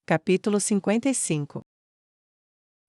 Capítulo 55.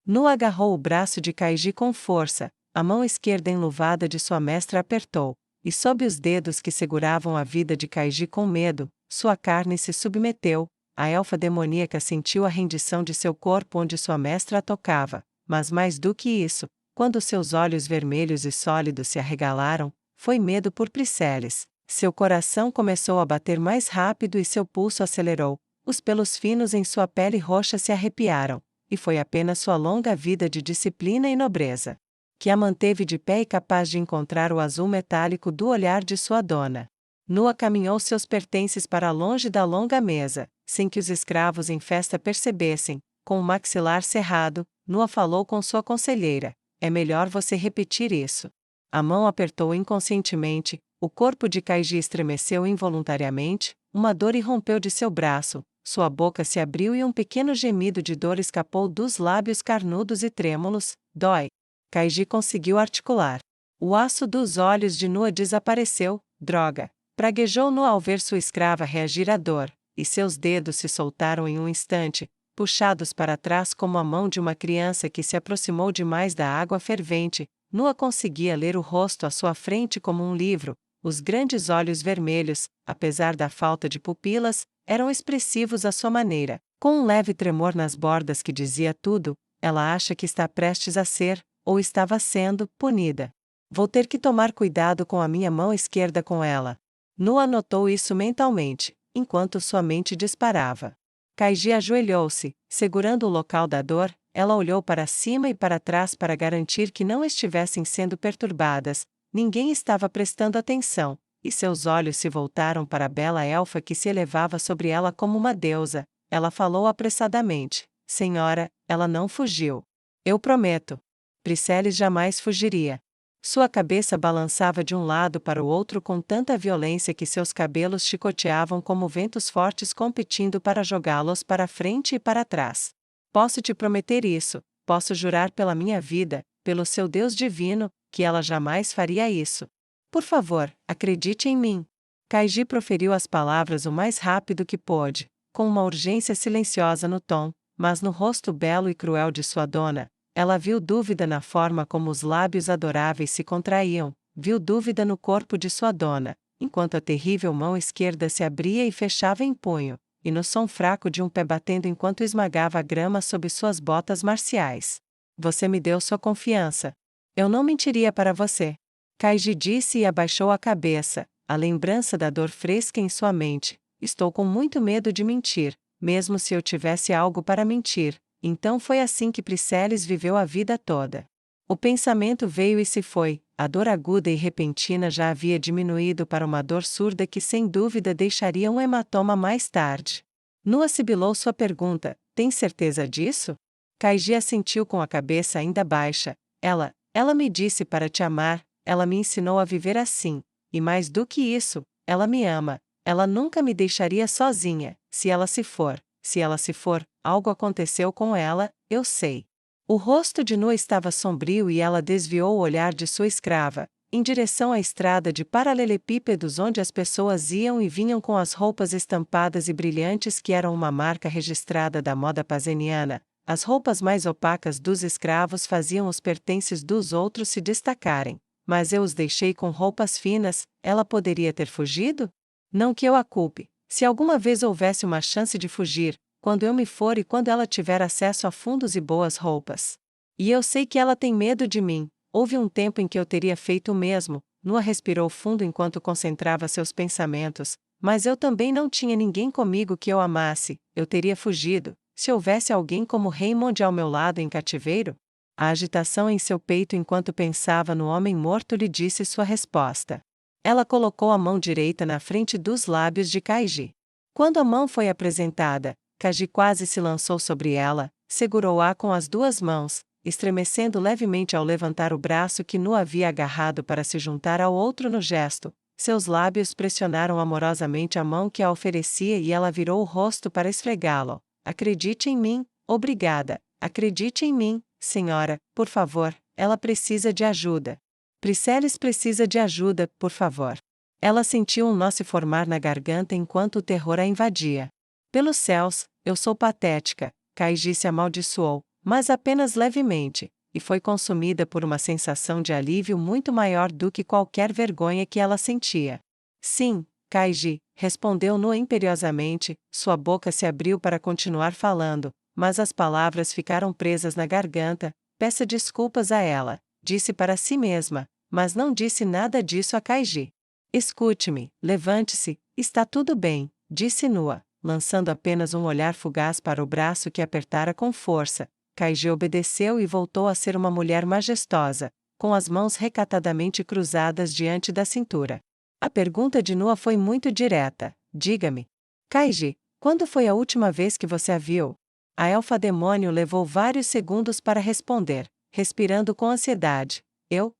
Nu agarrou o braço de Kaiji com força, a mão esquerda enluvada de sua mestra apertou, e sob os dedos que seguravam a vida de Kaiji com medo, sua carne se submeteu, a elfa demoníaca sentiu a rendição de seu corpo onde sua mestra a tocava, mas mais do que isso, quando seus olhos vermelhos e sólidos se arregalaram, foi medo por Priseles. Seu coração começou a bater mais rápido e seu pulso acelerou. Os pelos finos em sua pele roxa se arrepiaram, e foi apenas sua longa vida de disciplina e nobreza que a manteve de pé e capaz de encontrar o azul metálico do olhar de sua dona. Nua caminhou seus pertences para longe da longa mesa, sem que os escravos em festa percebessem, com o maxilar cerrado, Nua falou com sua conselheira: é melhor você repetir isso. A mão apertou inconscientemente, o corpo de Kaiji estremeceu involuntariamente, uma dor irrompeu de seu braço. Sua boca se abriu e um pequeno gemido de dor escapou dos lábios carnudos e trêmulos. Dói. Kaiji conseguiu articular. O aço dos olhos de Nua desapareceu. Droga! Praguejou Nua ao ver sua escrava reagir à dor, e seus dedos se soltaram em um instante, puxados para trás como a mão de uma criança que se aproximou demais da água fervente. Nua conseguia ler o rosto à sua frente como um livro. Os grandes olhos vermelhos, apesar da falta de pupilas, eram expressivos à sua maneira, com um leve tremor nas bordas que dizia tudo: ela acha que está prestes a ser, ou estava sendo, punida. Vou ter que tomar cuidado com a minha mão esquerda com ela. Nua anotou isso mentalmente, enquanto sua mente disparava. Kaiji ajoelhou-se, segurando o local da dor. Ela olhou para cima e para trás para garantir que não estivessem sendo perturbadas. Ninguém estava prestando atenção, e seus olhos se voltaram para a bela elfa que se elevava sobre ela como uma deusa. Ela falou apressadamente: Senhora, ela não fugiu. Eu prometo. Priseles jamais fugiria. Sua cabeça balançava de um lado para o outro com tanta violência que seus cabelos chicoteavam como ventos fortes competindo para jogá-los para frente e para trás. Posso te prometer isso, posso jurar pela minha vida, pelo seu Deus divino, que ela jamais faria isso. Por favor, acredite em mim. Kaiji proferiu as palavras o mais rápido que pôde, com uma urgência silenciosa no tom, mas no rosto belo e cruel de sua dona, ela viu dúvida na forma como os lábios adoráveis se contraíam, viu dúvida no corpo de sua dona, enquanto a terrível mão esquerda se abria e fechava em punho, e no som fraco de um pé batendo enquanto esmagava a grama sob suas botas marciais. Você me deu sua confiança. Eu não mentiria para você. Kaiji disse e abaixou a cabeça, a lembrança da dor fresca em sua mente. Estou com muito medo de mentir, mesmo se eu tivesse algo para mentir. Então foi assim que Priseles viveu a vida toda. O pensamento veio e se foi, a dor aguda e repentina já havia diminuído para uma dor surda que sem dúvida deixaria um hematoma mais tarde. Nua sibilou sua pergunta: tem certeza disso? Kaiji assentiu com a cabeça ainda baixa. Ela me disse para te amar, ela me ensinou a viver assim, e mais do que isso, ela me ama, ela nunca me deixaria sozinha. Se ela se for, algo aconteceu com ela, eu sei. O rosto de Nua estava sombrio e ela desviou o olhar de sua escrava, em direção à estrada de paralelepípedos onde as pessoas iam e vinham com as roupas estampadas e brilhantes que eram uma marca registrada da moda pazeniana. As roupas mais opacas dos escravos faziam os pertences dos outros se destacarem. Mas eu os deixei com roupas finas. Ela poderia ter fugido? Não que eu a culpe. Se alguma vez houvesse uma chance de fugir, quando eu me for e quando ela tiver acesso a fundos e boas roupas. E eu sei que ela tem medo de mim. Houve um tempo em que eu teria feito o mesmo. Nua respirou fundo enquanto concentrava seus pensamentos. Mas eu também não tinha ninguém comigo que eu amasse. Eu teria fugido, se houvesse alguém como Raymond ao meu lado em cativeiro. A agitação em seu peito enquanto pensava no homem morto lhe disse sua resposta. Ela colocou a mão direita na frente dos lábios de Kaiji. Quando a mão foi apresentada, Kaiji quase se lançou sobre ela, segurou-a com as duas mãos, estremecendo levemente ao levantar o braço que Nua havia agarrado para se juntar ao outro no gesto. Seus lábios pressionaram amorosamente a mão que a oferecia e ela virou o rosto para esfregá-lo. Acredite em mim, obrigada. Acredite em mim, senhora, por favor, ela precisa de ajuda. Priseles precisa de ajuda, por favor. Ela sentiu um nó se formar na garganta enquanto o terror a invadia. Pelos céus, eu sou patética, Kaiji se amaldiçoou, mas apenas levemente, e foi consumida por uma sensação de alívio muito maior do que qualquer vergonha que ela sentia. Sim, Kaiji, respondeu Nua imperiosamente, sua boca se abriu para continuar falando, mas as palavras ficaram presas na garganta. Peça desculpas a ela, disse para si mesma, mas não disse nada disso a Kaiji. Escute-me, levante-se, está tudo bem, disse Nua, lançando apenas um olhar fugaz para o braço que apertara com força. Kaiji obedeceu e voltou a ser uma mulher majestosa, com as mãos recatadamente cruzadas diante da cintura. A pergunta de Nua foi muito direta. Diga-me, Kaiji, quando foi a última vez que você a viu? A elfa-demônio levou vários segundos para responder, respirando com ansiedade.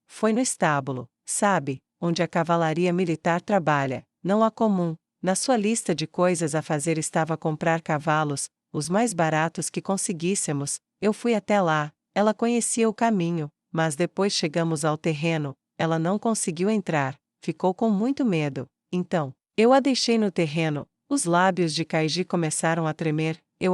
Foi no estábulo, sabe, onde a cavalaria militar trabalha, não há comum. Na sua lista de coisas a fazer estava comprar cavalos, os mais baratos que conseguíssemos. Eu fui até lá, ela conhecia o caminho, mas depois chegamos ao terreno, ela não conseguiu entrar, ficou com muito medo. Então, eu a deixei no terreno. Os lábios de Kaiji começaram a tremer. Eu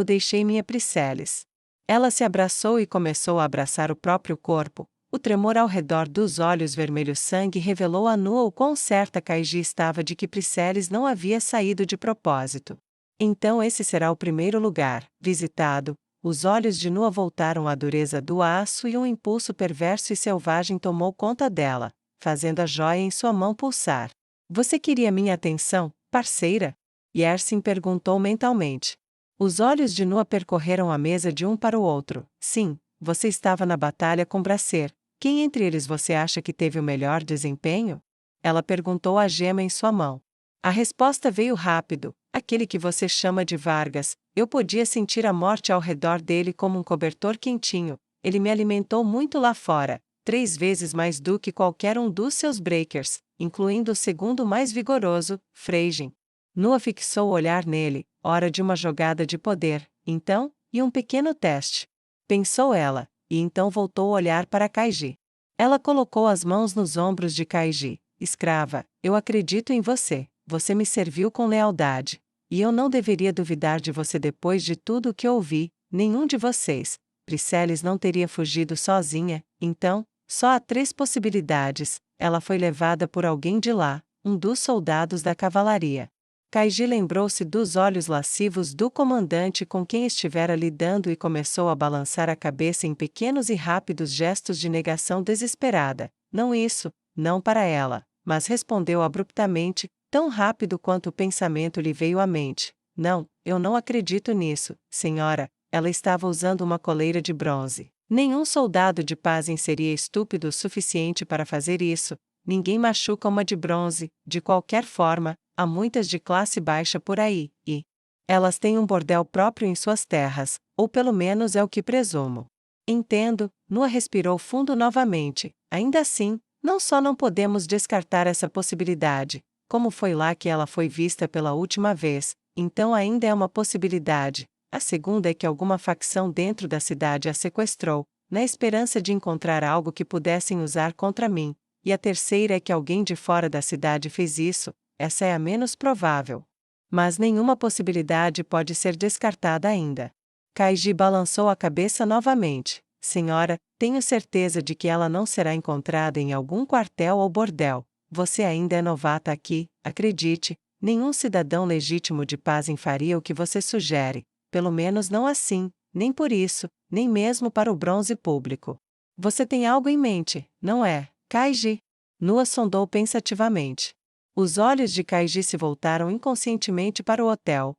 deixei minha Priceles. Ela se abraçou e começou a abraçar o próprio corpo. O tremor ao redor dos olhos vermelhos sangue revelou a Nua o quão certa Kaiji estava de que Priceles não havia saído de propósito. Então esse será o primeiro lugar visitado. Os olhos de Nua voltaram à dureza do aço e um impulso perverso e selvagem tomou conta dela, fazendo a joia em sua mão pulsar. Você queria minha atenção, parceira? Yersin perguntou mentalmente. Os olhos de Nua percorreram a mesa de um para o outro. Sim, você estava na batalha com Bracer. Quem entre eles você acha que teve o melhor desempenho? Ela perguntou a gema em sua mão. A resposta veio rápido. Aquele que você chama de Vargas. Eu podia sentir a morte ao redor dele como um cobertor quentinho. Ele me alimentou muito lá fora, 3 vezes mais do que qualquer um dos seus breakers, incluindo o segundo mais vigoroso, Freijin. Nua fixou o olhar nele, hora de uma jogada de poder, então, e um pequeno teste. Pensou ela, e então voltou o olhar para Kaiji. Ela colocou as mãos nos ombros de Kaiji. Escrava, eu acredito em você, você me serviu com lealdade. E eu não deveria duvidar de você depois de tudo o que ouvi, nenhum de vocês. Priceles não teria fugido sozinha, então, só há 3 possibilidades. Ela foi levada por alguém de lá, um dos soldados da cavalaria. Kaiji lembrou-se dos olhos lascivos do comandante com quem estivera lidando e começou a balançar a cabeça em pequenos e rápidos gestos de negação desesperada. Não isso, não para ela, mas respondeu abruptamente, tão rápido quanto o pensamento lhe veio à mente. Não, eu não acredito nisso, senhora. Ela estava usando uma coleira de bronze. Nenhum soldado de Pazem seria estúpido o suficiente para fazer isso. Ninguém machuca uma de bronze, de qualquer forma. Há muitas de classe baixa por aí, e elas têm um bordel próprio em suas terras, ou pelo menos é o que presumo. Entendo. Nua respirou fundo novamente. Ainda assim, não só não podemos descartar essa possibilidade, como foi lá que ela foi vista pela última vez, então ainda é uma possibilidade. A segunda é que alguma facção dentro da cidade a sequestrou, na esperança de encontrar algo que pudessem usar contra mim, e a terceira é que alguém de fora da cidade fez isso. Essa é a menos provável. Mas nenhuma possibilidade pode ser descartada ainda. Kaiji balançou a cabeça novamente. Senhora, tenho certeza de que ela não será encontrada em algum quartel ou bordel. Você ainda é novata aqui, acredite, nenhum cidadão legítimo de Pazem faria o que você sugere, pelo menos não assim, nem por isso, nem mesmo para o bronze público. Você tem algo em mente, não é, Kaiji? Nua sondou pensativamente. Os olhos de Kaiji se voltaram inconscientemente para o hotel.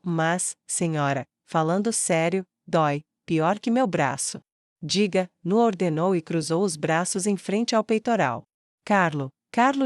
Mas, senhora, falando sério, dói, pior que meu braço. Diga, Nua ordenou e cruzou os braços em frente ao peitoral. Carlo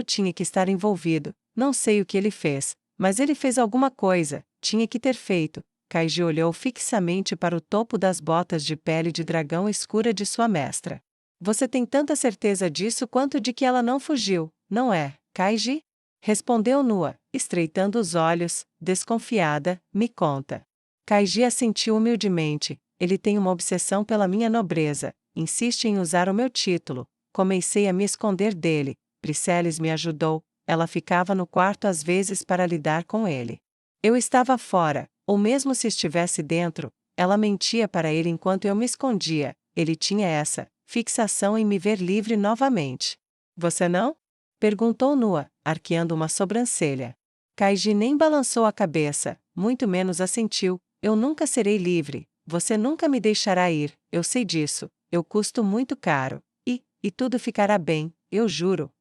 tinha que estar envolvido, não sei o que ele fez, mas ele fez alguma coisa, tinha que ter feito. Kaiji olhou fixamente para o topo das botas de pele de dragão escura de sua mestra. Você tem tanta certeza disso quanto de que ela não fugiu, não é, Kaiji? Respondeu Nua, estreitando os olhos, desconfiada. Me conta. Kaiji assentiu humildemente. Ele tem uma obsessão pela minha nobreza, insiste em usar o meu título. Comecei a me esconder dele. Priceles me ajudou. ela ficava no quarto às vezes para lidar com ele. Eu estava fora, ou mesmo se estivesse dentro, ela mentia para ele enquanto eu me escondia. Ele tinha essa fixação em me ver livre novamente. Você não? Perguntou Nua, arqueando uma sobrancelha. Kaiji nem balançou a cabeça, muito menos assentiu. Eu nunca serei livre, você nunca me deixará ir, eu sei disso, eu custo muito caro. E tudo ficará bem, eu juro,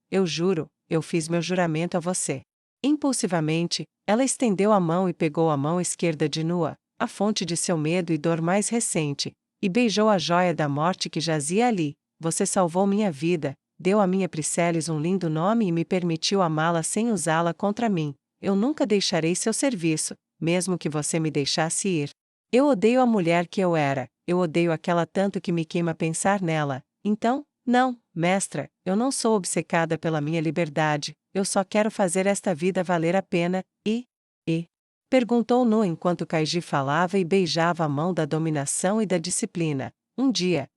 eu fiz meu juramento a você. Impulsivamente, ela estendeu a mão e pegou a mão esquerda de Nua, a fonte de seu medo e dor mais recente, e beijou a joia da morte que jazia ali. Você salvou minha vida, deu a minha Priceles um lindo nome e me permitiu amá-la sem usá-la contra mim. Eu nunca deixarei seu serviço, mesmo que você me deixasse ir. Eu odeio a mulher que eu era, eu odeio aquela tanto que me queima pensar nela. Então, não, mestra, eu não sou obcecada pela minha liberdade, eu só quero fazer esta vida valer a pena, e? Perguntou Nu enquanto Kaiji falava e beijava a mão da dominação e da disciplina. Um dia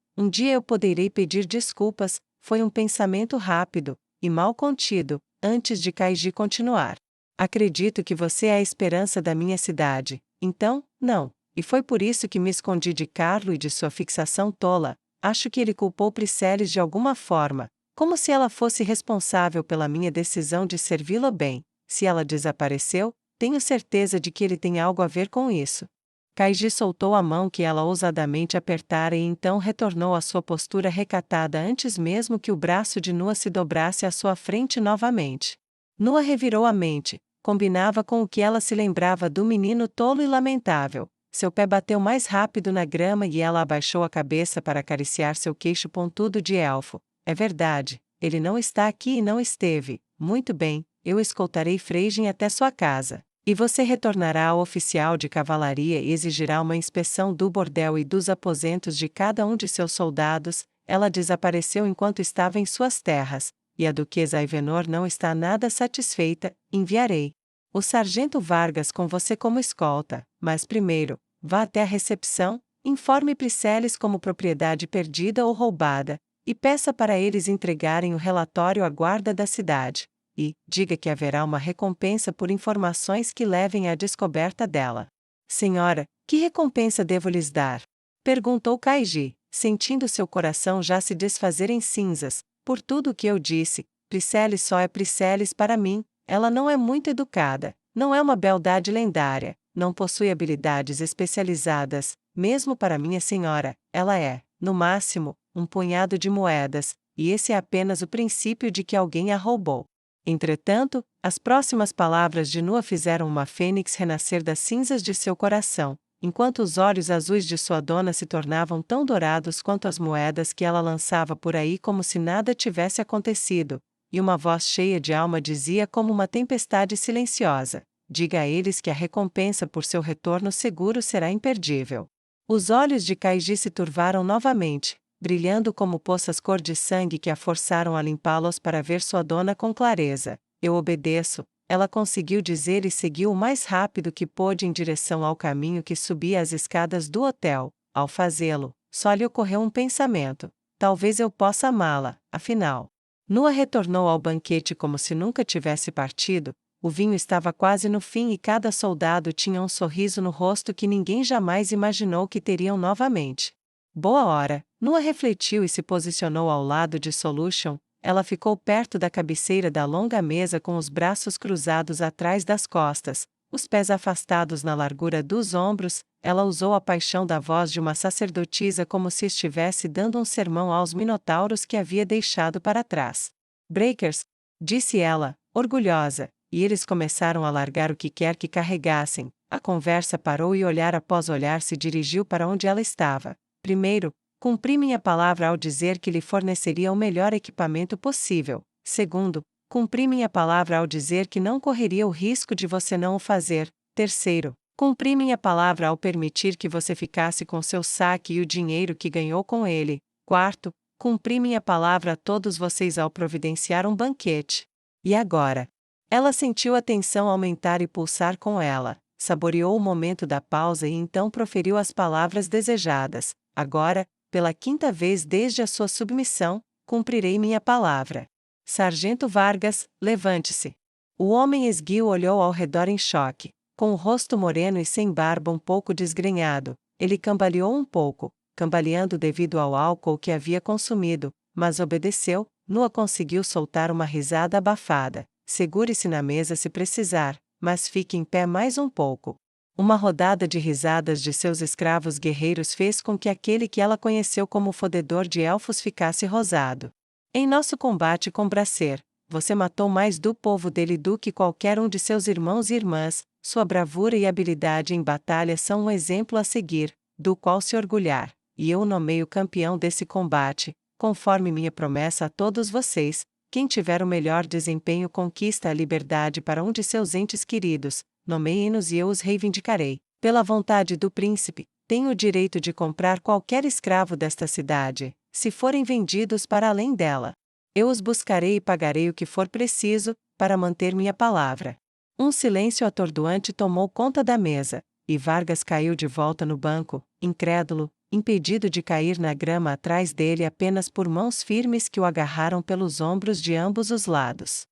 eu poderei pedir desculpas, foi um pensamento rápido e mal contido, antes de Kaiji continuar. Acredito que você é a esperança da minha cidade, então, não, e foi por isso que me escondi de Carlo e de sua fixação tola. Acho que ele culpou Priceles de alguma forma, como se ela fosse responsável pela minha decisão de servi-lo bem. Se ela desapareceu, tenho certeza de que ele tem algo a ver com isso. Kaiji soltou a mão que ela ousadamente apertara e então retornou à sua postura recatada antes mesmo que o braço de Nua se dobrasse à sua frente novamente. Nua revirou a mente, combinava com o que ela se lembrava do menino tolo e lamentável. Seu pé bateu mais rápido na grama e ela abaixou a cabeça para acariciar seu queixo pontudo de elfo. É verdade, ele não está aqui e não esteve. Muito bem, eu escoltarei Freijin até sua casa. E você retornará ao oficial de cavalaria e exigirá uma inspeção do bordel e dos aposentos de cada um de seus soldados. Ela desapareceu enquanto estava em suas terras, e a duquesa Aivenor não está nada satisfeita. Enviarei o sargento Vargas com você como escolta, mas primeiro, vá até a recepção, informe Priceles como propriedade perdida ou roubada, e peça para eles entregarem o relatório à guarda da cidade. E diga que haverá uma recompensa por informações que levem à descoberta dela. Senhora, que recompensa devo lhes dar? Perguntou Kaiji, sentindo seu coração já se desfazer em cinzas. Por tudo o que eu disse, Priceles só é Priceles para mim. Ela não é muito educada, não é uma beldade lendária, não possui habilidades especializadas, mesmo para minha senhora, ela é, no máximo, um punhado de moedas, e esse é apenas o princípio de que alguém a roubou. Entretanto, as próximas palavras de Nua fizeram uma fênix renascer das cinzas de seu coração, enquanto os olhos azuis de sua dona se tornavam tão dourados quanto as moedas que ela lançava por aí como se nada tivesse acontecido. E uma voz cheia de alma dizia como uma tempestade silenciosa: diga a eles que a recompensa por seu retorno seguro será imperdível. Os olhos de Kaiji se turvaram novamente, brilhando como poças cor de sangue que a forçaram a limpá-los para ver sua dona com clareza. Eu obedeço, ela conseguiu dizer e seguiu o mais rápido que pôde em direção ao caminho que subia as escadas do hotel. Ao fazê-lo, só lhe ocorreu um pensamento: talvez eu possa amá-la, afinal. Nua retornou ao banquete como se nunca tivesse partido. O vinho estava quase no fim e cada soldado tinha um sorriso no rosto que ninguém jamais imaginou que teriam novamente. Boa hora, Nua refletiu e se posicionou ao lado de Solution. Ela ficou perto da cabeceira da longa mesa com os braços cruzados atrás das costas, os pés afastados na largura dos ombros. Ela usou a paixão da voz de uma sacerdotisa como se estivesse dando um sermão aos minotauros que havia deixado para trás. Breakers, disse ela, orgulhosa, e eles começaram a largar o que quer que carregassem. A conversa parou e olhar após olhar se dirigiu para onde ela estava. Primeiro, cumpri minha palavra ao dizer que lhe forneceria o melhor equipamento possível. Segundo, cumpri minha palavra ao dizer que não correria o risco de você não o fazer. Terceiro, cumpri minha palavra ao permitir que você ficasse com seu saque e o dinheiro que ganhou com ele. Quarto, cumpri minha palavra a todos vocês ao providenciar um banquete. E agora? Ela sentiu a tensão aumentar e pulsar com ela, saboreou o momento da pausa e então proferiu as palavras desejadas. Agora, pela quinta vez desde a sua submissão, cumprirei minha palavra. Sargento Vargas, levante-se. O homem esguio olhou ao redor em choque. Com o rosto moreno e sem barba um pouco desgrenhado, ele cambaleou um pouco, cambaleando devido ao álcool que havia consumido, mas obedeceu. Nua conseguiu soltar uma risada abafada. Segure-se na mesa se precisar, mas fique em pé mais um pouco. Uma rodada de risadas de seus escravos guerreiros fez com que aquele que ela conheceu como fodedor de elfos ficasse rosado. Em nosso combate com Bracer, você matou mais do povo dele do que qualquer um de seus irmãos e irmãs. Sua bravura e habilidade em batalha são um exemplo a seguir, do qual se orgulhar, e eu o nomeio campeão desse combate, conforme minha promessa a todos vocês. Quem tiver o melhor desempenho conquista a liberdade para um de seus entes queridos. Nomeiem-nos e eu os reivindicarei. Pela vontade do príncipe, tenho o direito de comprar qualquer escravo desta cidade, se forem vendidos para além dela. Eu os buscarei e pagarei o que for preciso, para manter minha palavra. Um silêncio atordoante tomou conta da mesa, e Vargas caiu de volta no banco, incrédulo, impedido de cair na grama atrás dele apenas por mãos firmes que o agarraram pelos ombros de ambos os lados.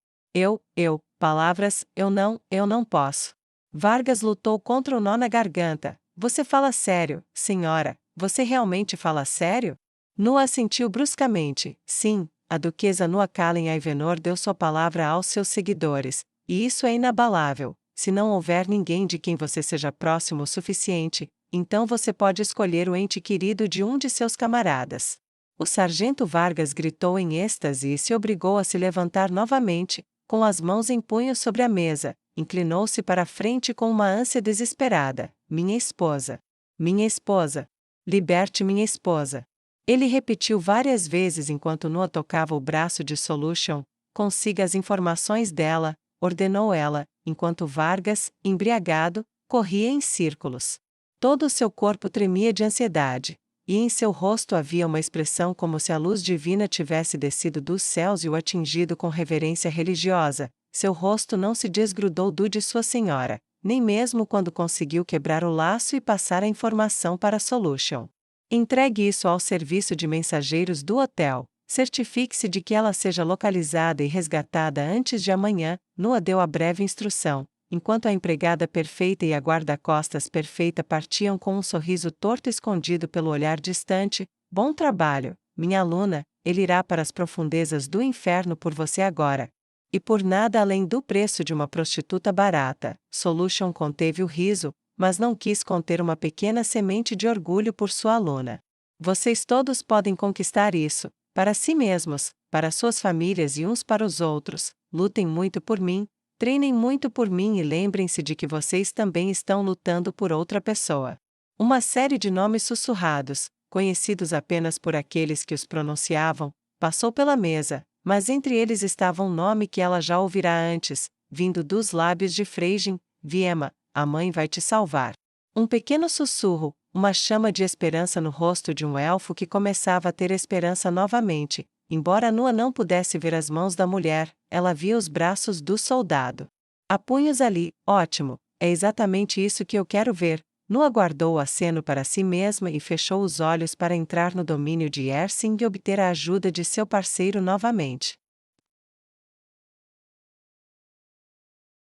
Palavras, eu não posso. Vargas lutou contra o nó na garganta. Você fala sério, senhora, você realmente fala sério? Nua assentiu bruscamente. Sim, a duquesa Nua Kalen Aivenor deu sua palavra aos seus seguidores, e isso é inabalável. Se não houver ninguém de quem você seja próximo o suficiente, então você pode escolher o ente querido de um de seus camaradas. O sargento Vargas gritou em êxtase e se obrigou a se levantar novamente, com as mãos em punhos sobre a mesa, inclinou-se para a frente com uma ânsia desesperada. Minha esposa! Minha esposa! Liberte minha esposa! Ele repetiu várias vezes enquanto Noa tocava o braço de Solution. Consiga as informações dela, ordenou ela, enquanto Vargas, embriagado, corria em círculos. Todo o seu corpo tremia de ansiedade, e em seu rosto havia uma expressão como se a luz divina tivesse descido dos céus e o atingido com reverência religiosa. Seu rosto não se desgrudou do de sua senhora, nem mesmo quando conseguiu quebrar o laço e passar a informação para Solution. Entregue isso ao serviço de mensageiros do hotel. Certifique-se de que ela seja localizada e resgatada antes de amanhã. Noa deu a breve instrução, enquanto a empregada perfeita e a guarda-costas perfeita partiam com um sorriso torto escondido pelo olhar distante. Bom trabalho, minha aluna, ele irá para as profundezas do inferno por você agora. E por nada além do preço de uma prostituta barata. Solution conteve o riso, mas não quis conter uma pequena semente de orgulho por sua aluna. Vocês todos podem conquistar isso, para si mesmos, para suas famílias e uns para os outros. Lutem muito por mim, treinem muito por mim e lembrem-se de que vocês também estão lutando por outra pessoa. Uma série de nomes sussurrados, conhecidos apenas por aqueles que os pronunciavam, passou pela mesa, mas entre eles estava um nome que ela já ouvira antes, vindo dos lábios de Freijin: Viema, a mãe vai te salvar. Um pequeno sussurro, uma chama de esperança no rosto de um elfo que começava a ter esperança novamente. Embora Nua não pudesse ver as mãos da mulher, ela via os braços do soldado. Há punhos ali, ótimo, é exatamente isso que eu quero ver. Nua guardou o aceno para si mesma e fechou os olhos para entrar no domínio de Ersin e obter a ajuda de seu parceiro novamente.